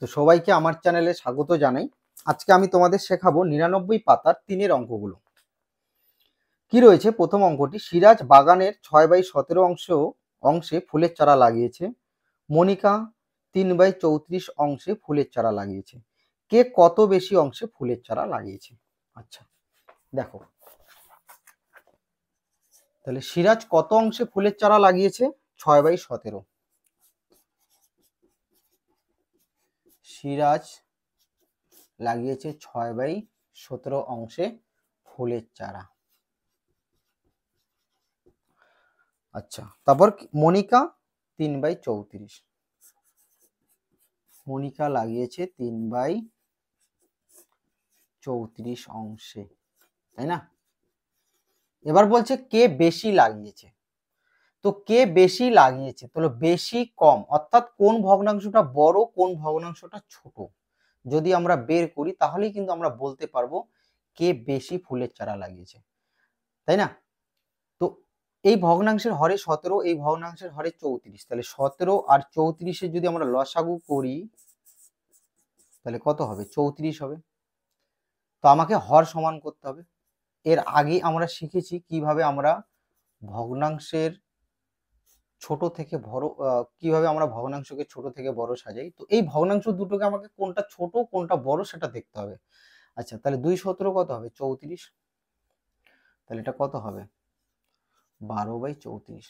তো সবাইকে আমার চ্যানেলে স্বাগত জানাই। আজকে আমি তোমাদের শেখাবো 99 পাতার 3-এর অঙ্কগুলো। কি রয়েছে? প্রথম অঙ্কটি, সিরাজ বাগানের 6/17 অংশে ফুলের চারা লাগিয়েছে। মনিকা 3/34 অংশে ফুলের চারা লাগিয়েছে। কে কত বেশি অংশে ফুলের চারা লাগিয়েছে? আচ্ছা, দেখো তাহলে সিরাজ কত অংশে ফুলের চারা লাগিয়েছে? 6/17। সিরাজ লাগিয়েছে 6/17 অংশে ফুলের চারা। আচ্ছা, তারপর মনিকা 3/34। মনিকা লাগিয়েছে 3/34 অংশে, তাই না? এবার বলছে কে বেশি লাগিয়েছে। তো কে বেশি লাগিয়েছে, তাহলে বেশি কম অর্থাৎ কোন ভগ্নাংশটা বড় কোন ভগ্নাংশটা ছোট যদি আমরা বের করি তাহলেই কিন্তু আমরা বলতে পারবো কে বেশি ফুলের চারা লাগিয়েছে, তাই না? তো এই ভগ্নাংশের হরে 17, এই ভগ্নাংশের হরে 34, তাহলে 17 আর 34-এর যদি আমরা লসাগু করি তাহলে কত হবে? 34 হবে। তো আমাকে হর সমান করতে হবে। এর আগে আমরা শিখেছি কিভাবে আমরা ভগ্নাংশের ছোট থেকে বড়, কিভাবে আমরা ভগ্নাংশকে ছোট থেকে বড় সাজাই। তো এই ভগ্নাংশ দুটোকে আমাকে কোনটা ছোট কোনটা বড় সেটা দেখতে হবে। আচ্ছা, তাহলে 2/17 কত হবে? 34। তাহলে এটা কত হবে? 12/34।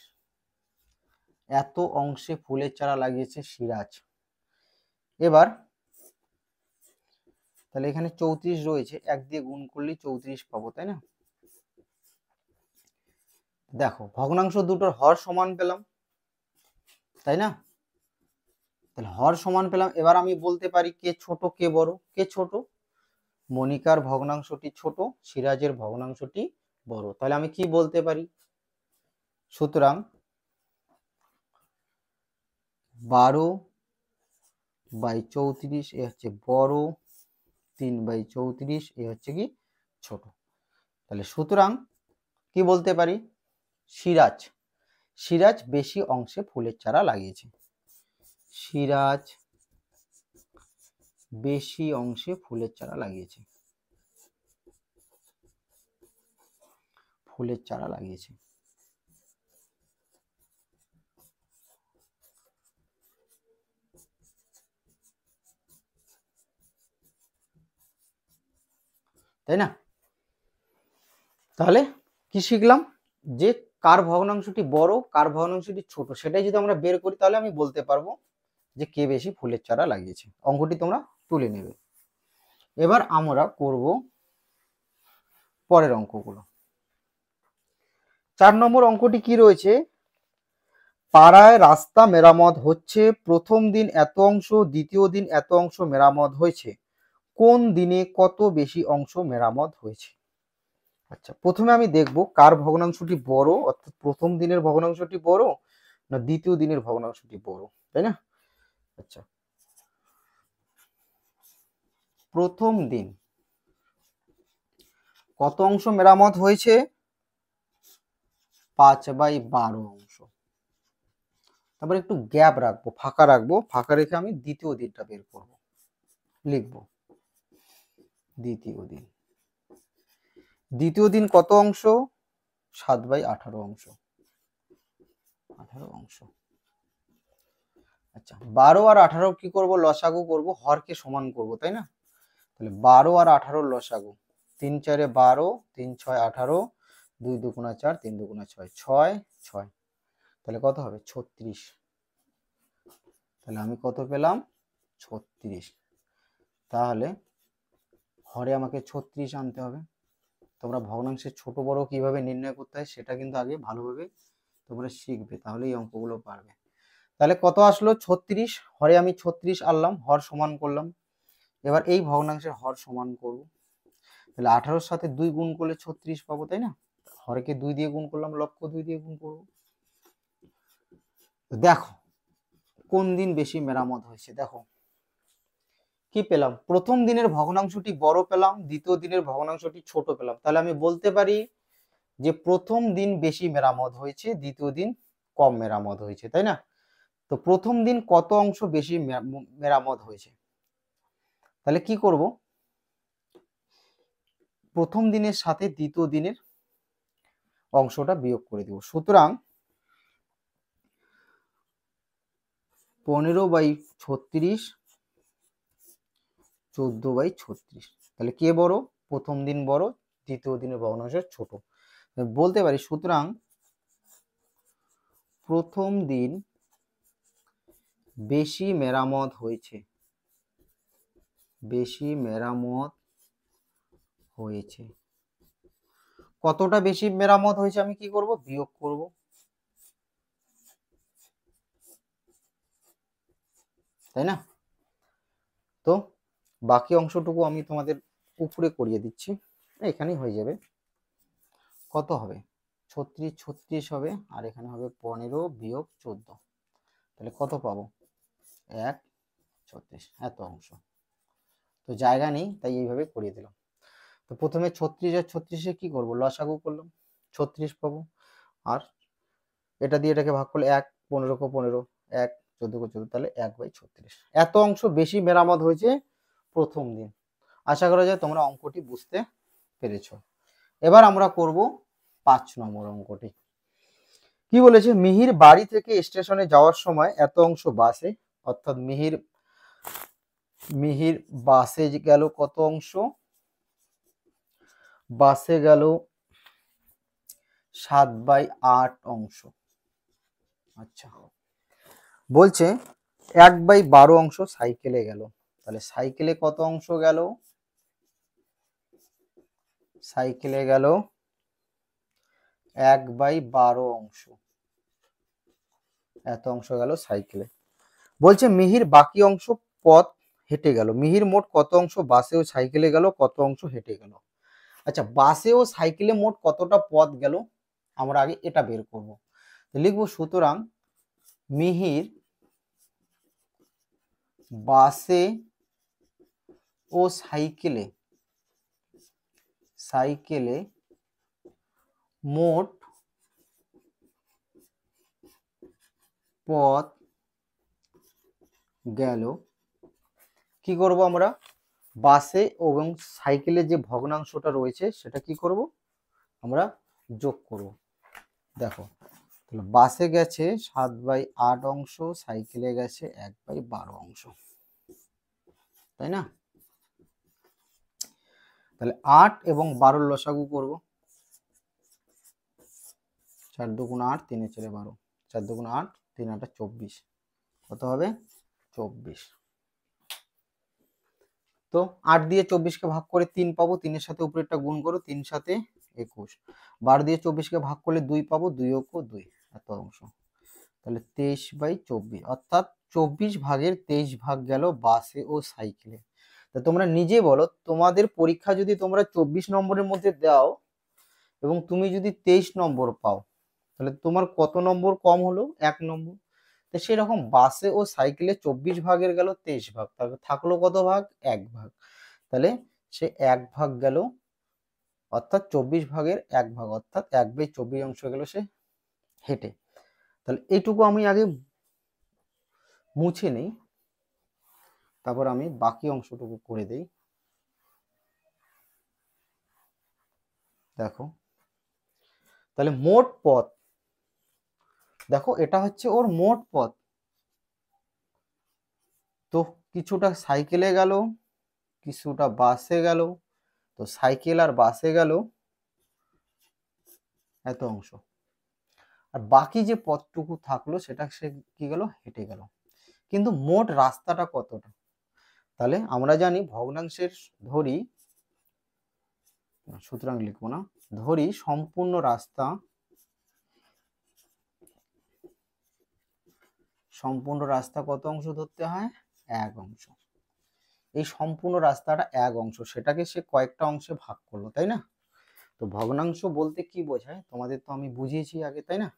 এত অংশে ফুলের চারা লাগিয়েছে সিরাজ। এবার তাহলে এখানে 34 রয়েছে, 1 দিয়ে গুণ করলেই 34 পাবো, তাই না? দেখো ভগ্নাংশ দুটোর হর সমান পেলাম, তাই না? তাহলে হর সমান পেলাম। এবার আমি বলতে পারি কে ছোট কে বড়। কে ছোট? মনিকার ভগ্নাংশটি ছোট, সিরাজের ভগ্নাংশটি বড়। তাহলে আমি কি বলতে পারি? সুতরাং 12/34 এ হচ্ছে বড়, 3/34 এ হচ্ছে কি ছোট। তাহলে সুতরাং কি বলতে পারি? সিরাজ বেশি অংশে ফুলের চারা লাগিয়েছে। সিরাজ বেশি অংশে ফুলের চারা লাগিয়েছে। ফুলের চারা লাগিয়েছে। তাই না? তাহলে কি শিখলাম? যে কার ভগ্নাংশটি বড় কার ভগ্নাংশটি ছোট সেটাই যদি আমরা বের করি তাহলে আমি বলতে পারবো যে কে বেশি ফুলের চারা লাগিয়েছে। অঙ্কটি তোমরা তুলে নেবে। এবার আমরা করব পরের অঙ্কগুলো। 4 নম্বর অঙ্কটি কি রয়েছে? পাড়ায় রাস্তা মেরামত হচ্ছে, প্রথম দিন এত অংশ দ্বিতীয় দিন এত অংশ মেরামত হয়েছে, কোন দিনে কত বেশি অংশ মেরামত হয়েছে? আচ্ছা, প্রথমে আমি দেখব কার ভগ্নাংশটি বড়, অর্থাৎ প্রথম দিনের ভগ্নাংশটি বড় না দ্বিতীয় দিনের ভগ্নাংশটি বড়, তাই না? আচ্ছা, প্রথম দিন কত অংশ মেরামত হয়েছে? 5/12 অংশ। তারপর একটু গ্যাপ রাখবো, ফাঁকা রাখবো, ফাঁকা রেখে আমি দ্বিতীয় দিনটা বের করব, লিখব দ্বিতীয় দিন কত অংশ? 7/18 অংশ। 18 অংশ। আচ্ছা, 12 আর 18 কি করব? লসাগু করব, হরকে সমান করব, তাই না? তাহলে 12 আর 18 লসাগু, 3 4 12, 3 6 18, 2 2 4, 3 2 6, 6 6, তাহলে কত হবে? 36। তাহলে আমি কত পেলাম? 36। তাহলে হরে আমাকে 36 আনতে হবে। তোমরা ভগ্নাংশের ছোট বড় কিভাবে নির্ণয় করতে হয় সেটা কিন্তু আগে ভালোভাবে তোমরা শিখবে, তাহলে এই অঙ্কগুলো পারবে। তাহলে কত আসলো? 36। হরে আমি 36 আনলাম, হর সমান করলাম। এবার এই ভগ্নাংশের হর সমান করব। তাহলে 18-র সাথে 2 গুণ করলে 36 পাবো, তাই না? হরকে 2 দিয়ে গুণ করলাম, লবকে 2 দিয়ে গুণ করব। দেখো কোন দিন বেশি মেরামত হয়েছে। দেখো কি পেলাম? প্রথম দিনের ভগ্নাংশটি বড় পেলাম, দ্বিতীয় দিনের ভগ্নাংশটি ছোট পেলাম। তাহলে আমি বলতে পারি যে প্রথম দিন বেশি মেরামত হয়েছে, দ্বিতীয় দিন কম মেরামত হয়েছে, তাই না? তো প্রথম দিন কত অংশ বেশি মেরামত হয়েছে? তাহলে কি করব, প্রথম দিনের সাথে দ্বিতীয় দিনের অংশটা বিয়োগ করে দেব। সুতরাং 15/36, 14/36। তাহলে কে বড়, প্রথম দিন বড়, দ্বিতীয় দিনের ভগ্নাংশ ছোট। বলতে পারি সুতরাং প্রথম দিন বেশি মেরামত হয়েছে, বেশি মেরামত হয়েছে। কতটা বেশি মেরামত হয়েছে আমি কি করব, বিয়োগ করব। তাই না? তো বাকি অংশটুকু আমি তোমাদের উপরে করিয়ে দিচ্ছি, এখানেই হয়ে যাবে। কত হবে, 36 হবে, আর এখানে হবে 15 বিয়োগ 14। তাহলে কত পাবো, 1/36। এত অংশ তো জায়গা নেই, তাই এইভাবে করিয়ে দিলাম। তো প্রথমে 36 আর 36-এ কি করব, লসাগু করলাম, 36 পাবো। আর এটা দিয়ে এটাকে ভাগ করলে 1, 15 কে 15, 1, 14 কে 14, তাহলে 1/36। এত অংশ বেশি মেরামত হয়েছে প্রথম দিন। আশা করা যায় তোমরা অঙ্কটি বুঝতে পেরেছো। এবার আমরা করব 5 নম্বর অঙ্কটি। কি বলেছে, মিহির বাড়ি থেকে স্টেশনে যাওয়ার সময় এত অংশ বাসে, অর্থাৎ মিহির বাসে গেল কত অংশ, বাসে গেল 7/8 অংশ। আচ্ছা, বলছে 1/12 অংশ সাইকেলে গেল। তাহলে সাইকেলে কত অংশ গেল, সাইকেলে গেল 1/12 অংশ, এত অংশ গেল সাইকেলে। বলছে মিহির বাকি অংশ পথ হেঁটে গেল। মিহির মোট কত অংশ বাসে ও সাইকেলে গেল, কত অংশ হেঁটে গেল। আচ্ছা, বাসে ও সাইকেলে মোট কতটা পথ গেল, আমরা আগে এটা বের করব। লিখবো সুতরাং মিহির বাসে ও সাইকেলে মোট পথ গেল। কি করব আমরা, বাসে এবং সাইকেলের যে ভগ্নাংশটা রয়েছে সেটা কি করব, আমরা যোগ করব। দেখো, তাহলে বাসে গেছে 7/8 অংশ, সাইকেলে গেছে 1/12 অংশ, তাই না? তাহলে 8 এবং 12 লসাগু করব। 4 দুগুণ 8, 3 এর 4 12, 4 দুগুণ 8, 3 8 24, কত হবে 24। তো 8 দিয়ে 24-কে ভাগ করে 3 পাবো, 3-এর সাথে উপরেরটা গুণ করো, 3 7 21। 12 দিয়ে 24-কে ভাগ করলে 2 পাবো, 2 ও 2, এত অংশ। তাহলে 23/24, অর্থাৎ 24 ভাগের 23 ভাগ গেল বাসে ও সাইকেলে। তা তোমরা নিজে বলো, তোমাদের পরীক্ষা যদি তোমরা 24 নম্বরের মধ্যে দাও এবং তুমি যদি 23 নম্বর পাও, তাহলে তোমার কত নম্বর কম হলো, 1 নম্বর। তো সেরকম বাসে ও সাইকেলে 24 ভাগের গেল 23 ভাগ, তাহলে থাকলো কত ভাগ, 1 ভাগ। তাহলে সে 1 ভাগ গেল, অর্থাৎ 24 ভাগের 1 ভাগ, অর্থাৎ 1/24 অংশ গেল সে হেঁটে। তাহলে এইটুকু আমি আগে মুছে নেই, তারপর আমি বাকি অংশটুকু করে দেই। দেখো, তাহলে মোট পথ, দেখো এটা হচ্ছে ওর মোট পথ। তো কিছুটা সাইকেলে গেল, কিছুটা বাসে গেল, তো সাইকেল আর বাসে গেল এত অংশ, আর বাকি যে পথটুকু থাকলো সেটা সে কি গেল, হেঁটে গেল। কিন্তু মোট রাস্তাটা কতটা, তাহলে আমরা জানি ভগ্নাংশের ধরি, সুতরাং লিখবো না, ধরি সম্পূর্ণ রাস্তা কত অংশ ধরতে হয়, 1 অংশ। এই সম্পূর্ণ রাস্তাটা 1 অংশ, সেটাকে সে কয়েকটা অংশে ভাগ করলো, তাই না? তো ভগ্নাংশ বলতে কি বোঝায় তোমাদের তো আমি বুঝিয়েছি আগে, তাই না?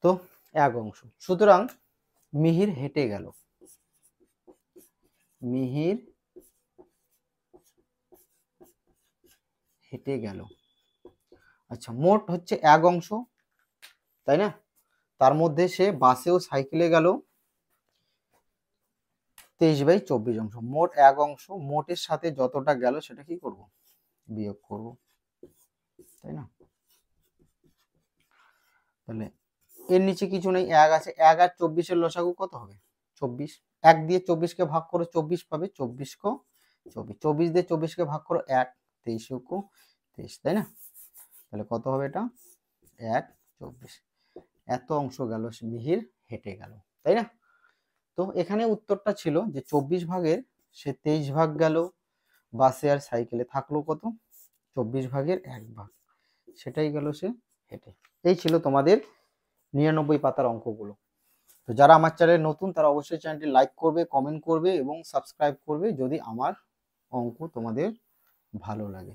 তো 1 অংশ, সুতরাং মিহির হেঁটে গেল, মিহির হেঁটে গেল। আচ্ছা, মোট হচ্ছে 1 অংশ, তাই না? তার মধ্যে সে বাসে ও সাইকেলে গেল 23/24 অংশ, মোট 1 অংশ, মোটের সাথে যতটা গেল সেটা কি করব, বিয়োগ করব, তাই না? তাহলে এর নিচে কিছু নেই, 1 আছে, 1 আর 24 এর লসাগু কত হবে, 24। 1 দিয়ে 24 কে ভাগ করো 24 পাবে, 24 কো 24, 24 দিয়ে 24 কে ভাগ করো 1, 23 কো 23, তাই না? তাহলে কত হবে এটা, 1, 24। এত অংশ গেল মিহির হেঁটে গেল, তাই না? তো এখানে উত্তরটা ছিল যে 24 ভাগের সে 23 ভাগ গেল বাসে আর সাইকেলে, থাকলো কত, 24 ভাগের 1 ভাগ, সেটাই গেল সে হেঁটে। এই ছিল তোমাদের 99 পাতার অঙ্কগুলো। তো যারা আমার চ্যানেলে নতুন তারা অবশ্যই চ্যানেলটি লাইক করবে, কমেন্ট করবে এবং সাবস্ক্রাইব করবে যদি আমার অঙ্ক তোমাদের ভালো লাগে।